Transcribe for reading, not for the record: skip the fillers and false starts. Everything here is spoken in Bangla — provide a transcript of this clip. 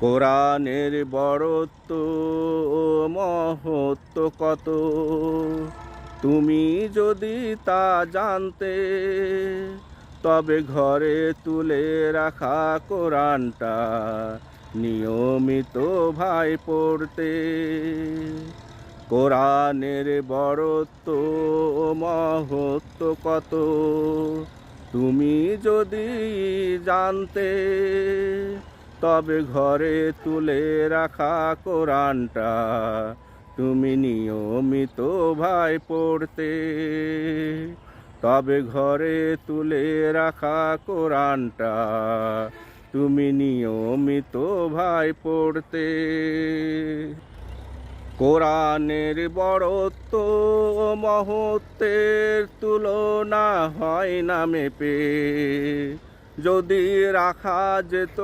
কোরআনের বড়ত্ব ও মহত্ব কত, তুমি যদি তা জানতে, তবে ঘরে তুলে রাখা কোরআনটা নিয়মিত ভাই পড়তে। কোরআনের বড়ত্ব ও মহত্ব কত, তুমি যদি জানতে, তবে ঘরে তুলে রাখা কোরআনটা তুমি নিয়মিত ভাই পড়তে। তবে ঘরে তুলে রাখা কোরআনটা তুমি নিয়মিত ভাই পড়তে। কোরআনের বড়ত্ব ও মহত্বের তুলনা হয় না মেপে, যদি রাখা যেত